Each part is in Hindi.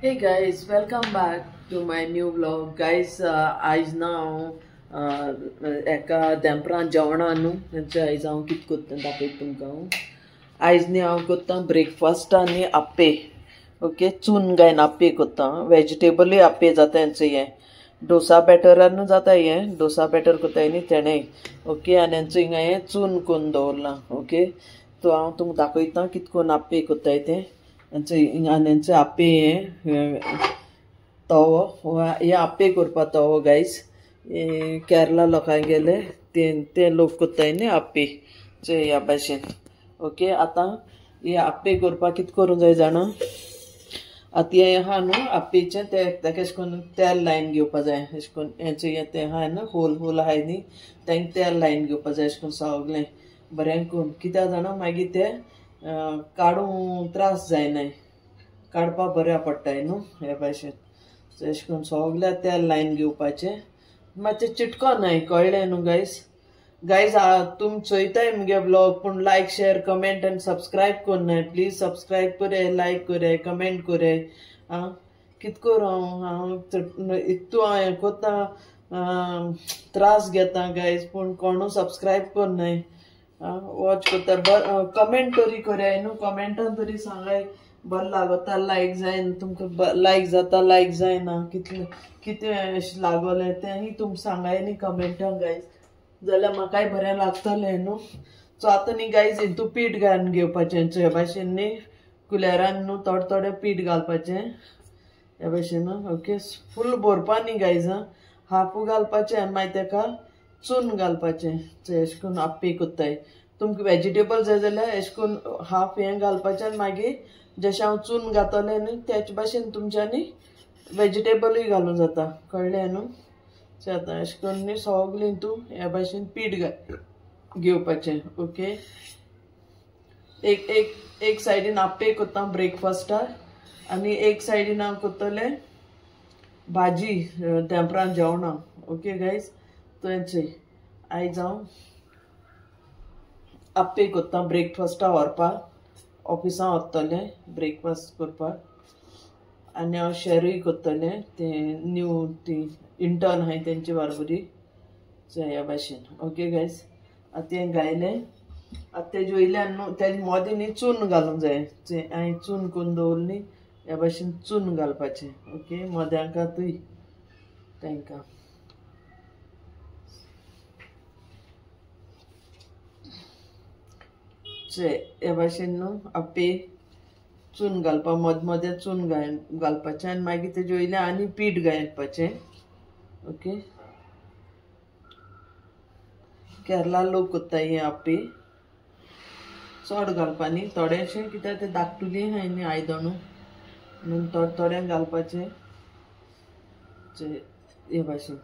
Hey guys, welcome back to my new vlog. Guys, आज ना एका दनपारां जेवणा न्हू तेंचे आयज हांव कितें करता दाखयता तुमकां आयज न्ही हांव करता ब्रेकफास्ट आनी आप्पे. ओके, चून घायन आप्पे करता. वेजिटेबलूय आप्पे जाता हेंचो हें डोसा बॅटरान जाता हें डोसा बॅटर कोताय न्ही तेणें. ओके, आनी हेंचो हिंगा हें चून करून दवरलां. ओके, तो हांव तुमकां दाखयता कितें करून आप्पे कोताय तें. हेंचे आप्पे हें तवो हे आप्पे करपा तवो गायज. केरला लोकांक गेले ते लोक कोत्ताय न्ही आप्पे ह्या भाशेन. ओके, आतां हे आप्पे करपा कितें करूं जाय जाणा. आतां हें आहा न्हू आप्पेचें तेका अशें करून तेल लायन घेवपा जाय. अशें करून हेंचें हें तें आहाय न्हू होल आहाय न्ही तेंक तेल लायन घेवपा जाय अशें करून सगलें बरें करून. कित्याक जाणा मागीर तें काडूं त्रास जायनाय, काडपा बऱ्या पडटाय न्हू हे भाशेन. अशें करून सगल्या तेल लायन घेवपाचें. मातशें चिटकोनाय कळ्ळें न्हू गायज. तुम चोयताय मुगे ब्लॉग पूण लायक शेअर कमेंट आनी सबस्क्रायब कोन्नाय. प्लीज सबस्क्रायब कोरे, लायक कोरे, कमेंट कोरे. कितें करूं हांव इतू हें कोत्ता त्रास घेता गायज पूण कोणू सबस्क्रायब कोन्नाय. वॉच कोत्ता कमेंट तरी कोराय न्हू. कमेंटान तरी सांगाय बरें लागोता, लायक जायन तुमकां लायक जाता लायक जायना कितें अशें लागोलें तेंय तुमकां सांगाय न्ही कमेंटान गायज, जाल्यार म्हाकाय बरें लागतलें न्हू. सो आतां न्ही गायज हितू पीठ घालून घेवपाचें हे भाशेन न्ही कुलेरान न्हू थोडें पीठ घालपाचें हे भाशेन. ओके, फूल भरपा न्ही गायज, हाफू घालपाचें आनी मागीर तेका चून घालपाचें. अशें करून आप्पे कोत्ताय. तुमकां वेजिटेबल जाय जाल्यार अशें करून हाफ हें घालपाचें आनी मागीर जशें हांव चून घातलें न्ही तेचे भाशेन तुमच्यांनी वेजिटेबलूय घालूं जाता. कळ्ळें न्हू. आतां अशें करून न्ही सगलें तूं हे भाशेन पीठ घेवपाचें. ओके, एक सायडीन आप्पे कोत्ता ब्रेकफास्टाक आनी एक सायडीन हांव कोत्तलें भाजी दनपारां जेवणां. ओके गायज, थंयचें आयज हांव आप्पे कोत्ता ब्रेकफास्टा व्हरपाक. ऑफिसां वतलें ब्रेकफास्ट करपाक आनी हांव शेरूय कोत्तलें तें न्यू ती इंटर्न आहाय तेंचे बारबरी ह्या भाशेन. ओके गायज, आतां हें घायलें. आतां तेजे वयल्यान न्हू तेजे मोदें न्ही चून घालूंक जाय. हांवें चून करून दवरली ह्या भाशेन चून घालपाचें. ओके, मोद्यांकातूय तांकां हे भाशेन न्हू आप्पे चून घालपा मोदें चून घालपाचें आनी मागीर तेजे वयल्यान आनी पीठ घालपाचें. ओके, केरला लोक कोत्ताय हे आप्पे चड घालपा न्ही थोडेशें कित्याक तें धाकटुली आहाय न्ही आयदनू म्हणून थोड्यांक घालपाचें हे भाशेन.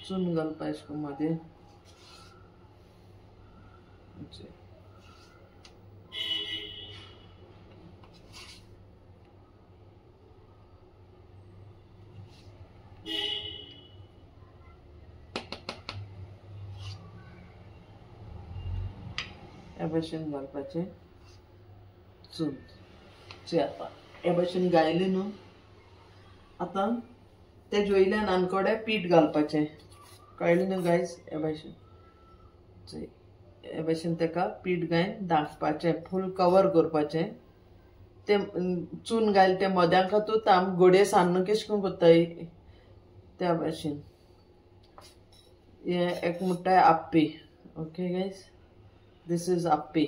चून घालपा अशें करून मोदें. हे भाशेन घालपाचें चून. आतां हे भाशेन घायलें न्हू. आतां तेजे वयल्यान आनकोडे पीठ घालपाचें. कळ्ळें न्हू गायज. हे भाशेन तेका पीठ घायन धांपपाचें, फूल कवर करपाचें. तें चून घायल तें मोद्यांकातूच आमी घोडये सान्न केश करून कोत्ताय त्या भाशेन. हे एक म्हणटाय आप्पे. ओके गायज, दिस इज आप्पे.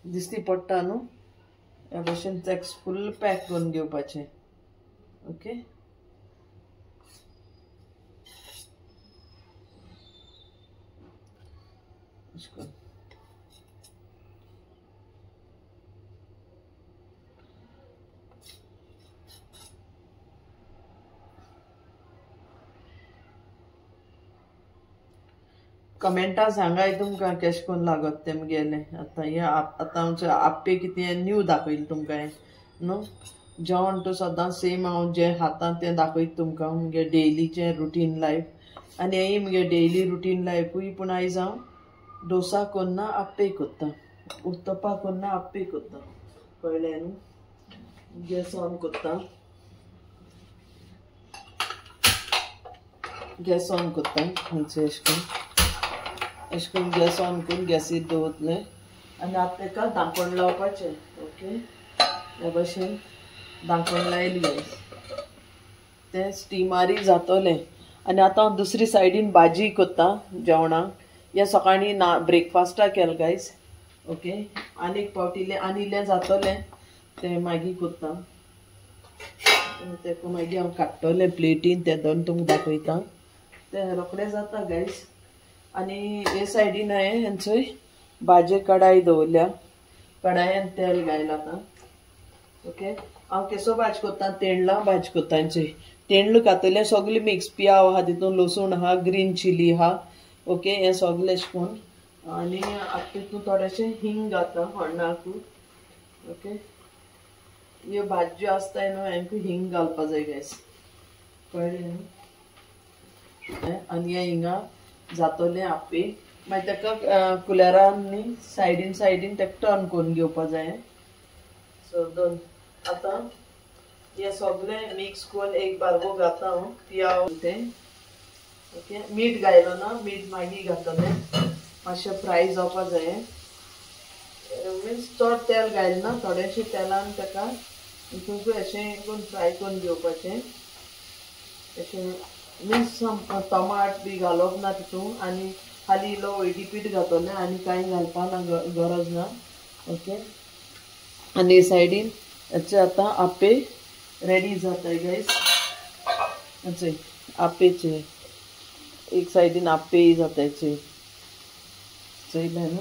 दिसती पडटा न्हू ह्या भाशेन तेका फूल पॅक करून घेवपाचें. ओके, अशें करून कमेंटा सांगाय तुमकां केश कोन्न लागत तें मुगेलें. आतां हांव आप्पे कितें न्यू दाखयलें तुमकां न्हू. जेवण तूं सदां सेम हांव जें खाता तें दाखयता तुमकां मुगे डेलीचें रुटीन लायफ. आनी हें मुगे डेली रुटीन लायफूय पूण आयज हांव डोसा कोन्ना आप्पे कोत्ता उत्तपा कोन्ना आप्पे कोत्ता कळ्ळें न्हू गॅस ऑन कोत्ता गॅस ऑन कोत्ता खंयचो एश कोन्न गॅस ऑन करून गॅसीर दवरतलें आनी आतां ताका धांपण लावपाचें ओके हे भाशेन धांपण लायली गायस तें स्टिमारी जातोलें आनी आतां हांव दुसरी सायडीन भाजी कोत्ता जेवणाक हें सकाळीं ना ब्रेकफास्टाक केलें गायस ओके आनी एक पावटी आनी इल्लें जातोलें तें मागीर कोत्ता तेका मागीर हांव काडटलें प्लेटीन तें दोन तुमकां दाखयता तें रोखडें जाता गायस आनी हे सायडीन हांवें हेंचोय भाजी कडाई दवरल्या कडायेन तेल घायला आतां ओके हांव केसो भाजी कोत्ता तेंडलां भाजी कोत्ता हेंचोय तेंडलां घातलें सगलें मिक्स पियाव आहा तितून लसूण आहा ग्रीन चिली आहा ओके हें सगलें अशें करून आनी तितून थोडेशें हिंग घाता हण्णाकू ओके ह्यो भाज्यो आसताय न्हू हांकां हिंग घालपा जाय गॅस कळ्ळें न्हू आनी हें हिंगा जातोलें आप्पे मागीर ताका कुलेरान न्ही सायडीन ताका टर्न करून घेवपा जाय सो दोन आतां हें सगलें मिक्स करून एक बारगो घाता हांव पियाव तें ओके मीठ घायलो ना मीठ मागीर घातलें मातशें फ्राय जावपा जाय मिन्स चड तेल घायलें ना थोडेशें तेलान ताका हितूंकूय अशें करून फ्राय करून घेवपाचें अशें मिन्स टमाट बी घालप ना तितून आनी खाली इल्लो हळदी पीठ घातलें आनी कांय घालपा ना गरज ना ओके आनी सायडीन हेचे आतां आप्पे रेडी जाताय गायस हेचे आप्पेचे एक सायडीन आप्पेय जातायचे चयलें न्हू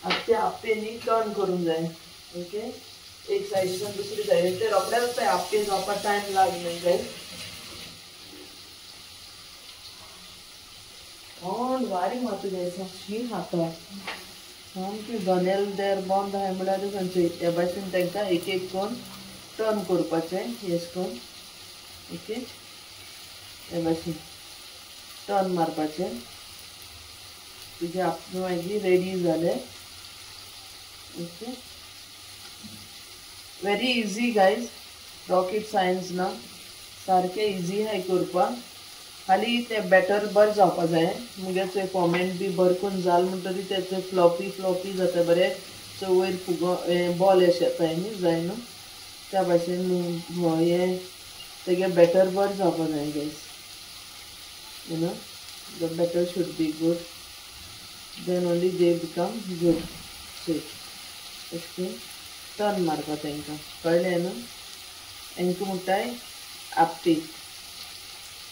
आतां ते आप्पे न्ही टर्न करूंक जाय ओके एक सायडीन दुसरी सायडीन ते रोखडेच जाताय आप्पे जावपाक टायम लागना गायस ऑन वारी मात गायस शी खाता सामकी गनेल देर बंद आहाय म्हळ्यार खंयचें हे भाशेन तांकां एक एक करून टर्न करपाचें हेश करून ओके हे भाशेन टर्न मारपाचें तुजें आप्पे मागीर रेडी जालें okay very easy guys rocket science ना सारकें इजी आहाय करपाक खाली तें बॅटर बरें जावपा जाय मुगे चोय कॉमेंट बी बरें करून जाल म्हणटरी तें फ्लॉपी जाता बरें चो वयर फुगो बॉल अशें येताय न्ही जाय न्हू त्या भाशेन हें तेगे बॅटर बरें जावपा जाय guess you know the batter should be good then only they become good sweet अशें टर्न मारपा तांकां कळ्ळें न्हू हांकां म्हणटाय आप्पे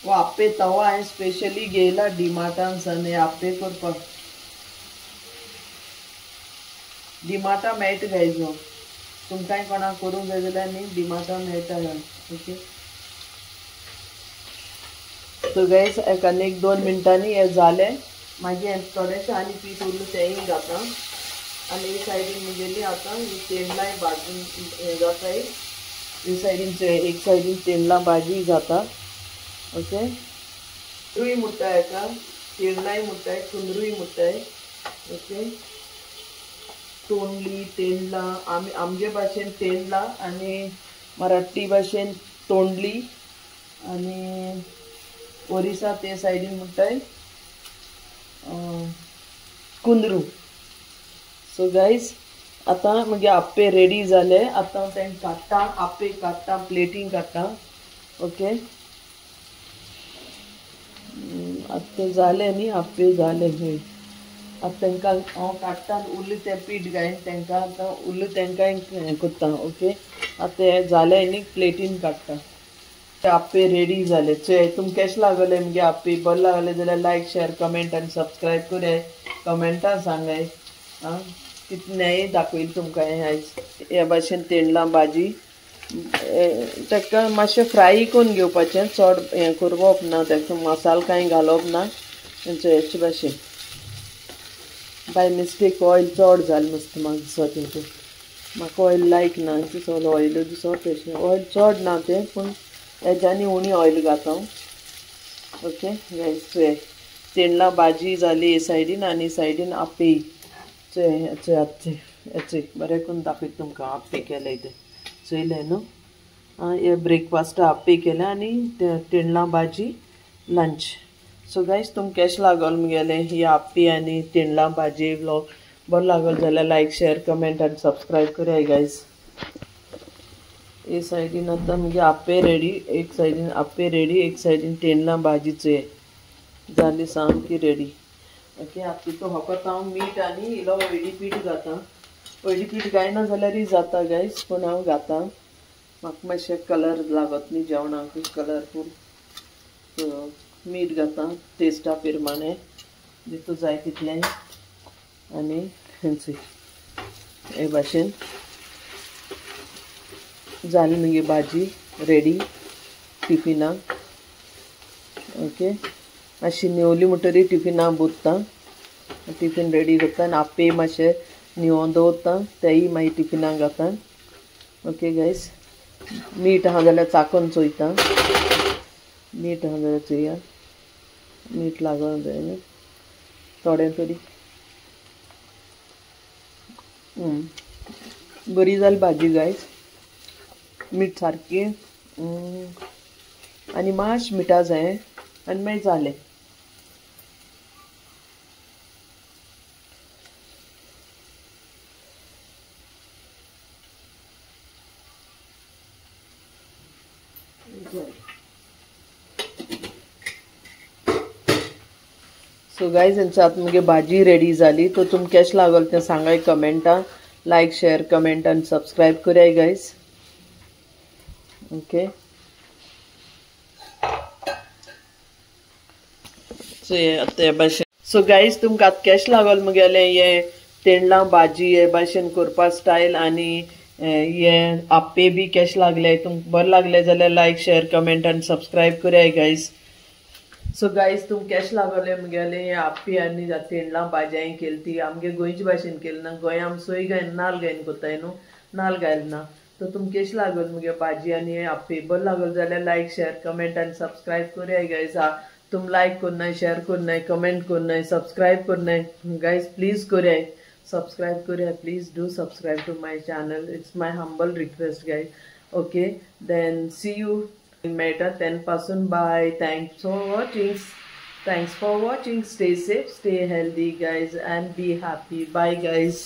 वो आप्पे तवा हांवें स्पेशली घेयला डिमार्टान सान हे आप्पे करपाक डिमार्टा मेळटा गायज हो तुमकांय कोणाक करूंक जाय जाल्यार न्ही डिमार्टा मेळटा ओके सो गायज एक आनी एक 2 मिनटांनी हे जालें मागीर थोडेशें आनी पीठ उरलें तेंय घाता आनी हे सायडीन मुगेली आतां ही तेंडलाय भाजून हें जाताय हे सायडीन एक सायडीन तेंडलां भाजी जाता ओके कुंदरूय म्हणटाय हेका तेंडलाय म्हणटाय कुंदरूय म्हणटाय ओके तोंडली तेंडलां आमगे भाशेन तेंडलां आनी मराठी भाशेन तोंडली आनी ओरिसा ते सायडीन म्हणटाय कुंदरू सो गायज आतां मुगे आप्पे रेडी जाले आतां तें काडटा आप्पे काडटा प्लेटीन काडटा ओके आतां जालें न्ही आप्पे जाले खंय आतां तांकां हांव काडटा उरलें तें पीठ घायन तांकां आतां उरलें तांकां हें कोत्ता ओके आतां हें जालें न्ही प्लेटीन काडटा ते आप्पे रेडी जाले चोय तुमकां केशें लागले मुगे आप्पे बरें लागले जाल्यार लायक शेअर कमेंट आनी सबस्क्रायब कराय कमेंटान सांगाय आं कितलेंय दाखयलें तुमकां हें आयज हे भाशेन तेंडलां भाजी ताका मातशें फ्राय करून घेवपाचें चड हें करप ना ताका मसालो कांय घालप ना तेंचे हेचे भाशेन बाय मिस्टेक ऑयल चड जालें मस्त म्हाका दिसता तेंचें म्हाका ऑयल लायक ना चड ऑयल दिसता तेशें ऑयल चड ना तें पूण हेज्यांनी उणी ऑयल घाता ओके गायज तेंडला भाजी जाली हे सायडीन आनी सायडीन आप्पे हेचे बरें करून दाखयता तुमकां आप्पे केले ते चोयले न्हू हे ब्रेकफास्ट आप्पे केले आनी तेंडला भाजी लंच. सो गायज तुमकां केश लागोल मुगेले ही आप्पे आनी तेंडला भाजी व्लॉग बरो लागोल जाल्यार लायक शेअर कमेंट आनी सबस्क्रायब कराय गायज. हे सायडीन आतां मुगे आप्पे रेडी, एक सायडीन आप्पे रेडी, एक सायडीन तेंडला भाजीचो हे जाली सामकी रेडी. ओके आतां तितू होकोत हांव मीठ आनी इलो हळदी पीठ घाता. हळदी पीठ गायना जाल्यारूय जाता गायज, पूण हांव घातां म्हाका मातशें कलर लागत न्ही जेवणाक कलरफूल. सो मीठ घातां टेस्टा प्रमाणे जितू जाय तितलें आनी खंयची हे भाशेन जाली मुगे भाजी रेडी टिफिनाक. ओके मातशी निवली म्हणटरी टिफिनाक बुत्ता, टिफीन रेडी करता आनी आप्पे मातशें निवोन दवरता तेय मागीर टिफिनाक घाता. ओके गायज मीठ आहा जाल्यार चाकोन चोयता, मीठ आहा जाल्यार चोया, मीठ लागोंक जाय न्ही थोडें तरी. बरी जाली भाजी गायज, मीठ सारकी आनी मातशें मिठा जाय आनी मागीर जालें. सो गायज हेंची आतां मुगे भाजी रेडी जाली. तो तुमकां केश लागोल तें सांगाय कमेंटां, लायक शेअर कमेंट आनी सबस्क्रायब कराय गायज. ओके सो हे आतां हे भाशेन. सो गायज तुमकां आतां केश लागोल मुगेलें हे तेंडला भाजी हे भाशेन करपा स्टायल आनी हे आप्पे बी केश लागले. तुमकां बरें लागले जाल्यार लायक शेअर कमेंट आनी सबस्क्रायब कराय गायज. सो गायज तुमकां केश लागोले मुगेले हे आप्पे आनी तेंडला भाजी हांवें केली ती आमगे गोंयचे भाशेन केली ना. गोंया आमी सोय घायन नाल्ल घायन कोत्ताय न्हू, नाल्ल घायल ना. तो तुमकां केश लागोल मुगे भाजी आनी हे आप्पे बरें लागोल जाल्यार लायक शेअर कमेंट आनी सबस्क्रायब कराय गायज. तुम लायक कोन्नाय, शेअर कोन्नाय, कमेंट कोन्नाय, सबस्क्रायब कोन्नाय गायज प्लीज कराय, सबस्क्रायब कराय, please do subscribe to my channel. It's my humble request guys. Okay then see you मेळटा तेन पासून bye. Thanks for watching. Stay safe, stay healthy guys and be happy. Bye guys.